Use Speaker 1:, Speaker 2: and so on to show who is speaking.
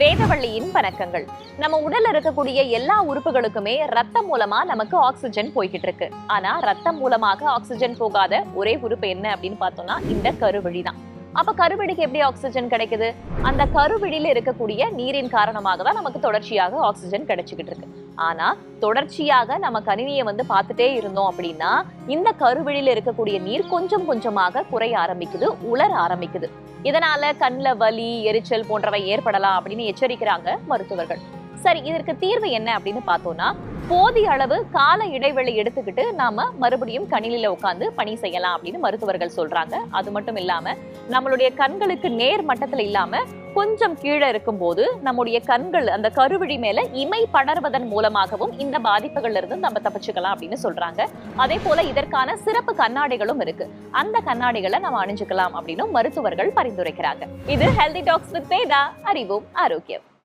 Speaker 1: வேதவள்ளியின் வணக்கங்கள். நம்ம உடல்ல இருக்கக்கூடிய எல்லா உறுப்புகளுக்குமே ரத்தம் மூலமா நமக்கு ஆக்சிஜன் போய்கிட்டு இருக்கு. ஆனா ரத்தம் மூலமாக ஆக்சிஜன் போகாத ஒரே உறுப்பு என்ன அப்படின்னு பார்த்தோம்னா இந்த கருவழி தான். அப்ப கருவழிக்கு எப்படி ஆக்சிஜன் கிடைக்குது? அந்த கருவழியில இருக்கக்கூடிய நீரின் காரணமாக தான் நமக்கு தொடர்ச்சியாக ஆக்சிஜன் கிடைச்சுக்கிட்டு இருக்கு. ஆனா தொடர்ச்சியாக நம்ம கணினியை பார்த்துட்டே இருந்தோம் அப்படின்னா இந்த கருவழியில இருக்கக்கூடிய நீர் கொஞ்சம் கொஞ்சமாக குறைய ஆரம்பிக்குது, உலர ஆரம்பிக்குது. இதனால கண்ல வலி, எரிச்சல் போன்றவை ஏற்படலாம் அப்படின்னு எச்சரிக்கிறாங்க மருத்துவர்கள். சரி, இதற்கு தீர்வு என்ன அப்படின்னு பார்த்தோம்னா போதிய அளவு கால இடைவெளி எடுத்துக்கிட்டு நாம மறுபடியும் கணினில உட்காந்து பணி செய்யலாம் அப்படின்னு மருத்துவர்கள் சொல்றாங்க. அது மட்டும் இல்லாம நம்மளுடைய கண்களுக்கு நேர் மட்டத்துல இல்லாம கொஞ்சம் கீழே இருக்கும் போது நம்முடைய கண்கள் அந்த கருவிழி மேல இமை படர்வதன் மூலமாகவும் இந்த பாதிப்புகள்ல இருந்து நம்ம தப்பிச்சுக்கலாம் அப்படின்னு சொல்றாங்க. அதே போல இதற்கான சிறப்பு கண்ணாடிகளும் இருக்கு. அந்த கண்ணாடிகளை நம்ம அணிஞ்சுக்கலாம் அப்படின்னு மருத்துவர்கள் பரிந்துரைக்கிறாங்க. இது ஹெல்தி டாக்ஸ் வித் வேதா, அறிவோம் ஆரோக்கியம்.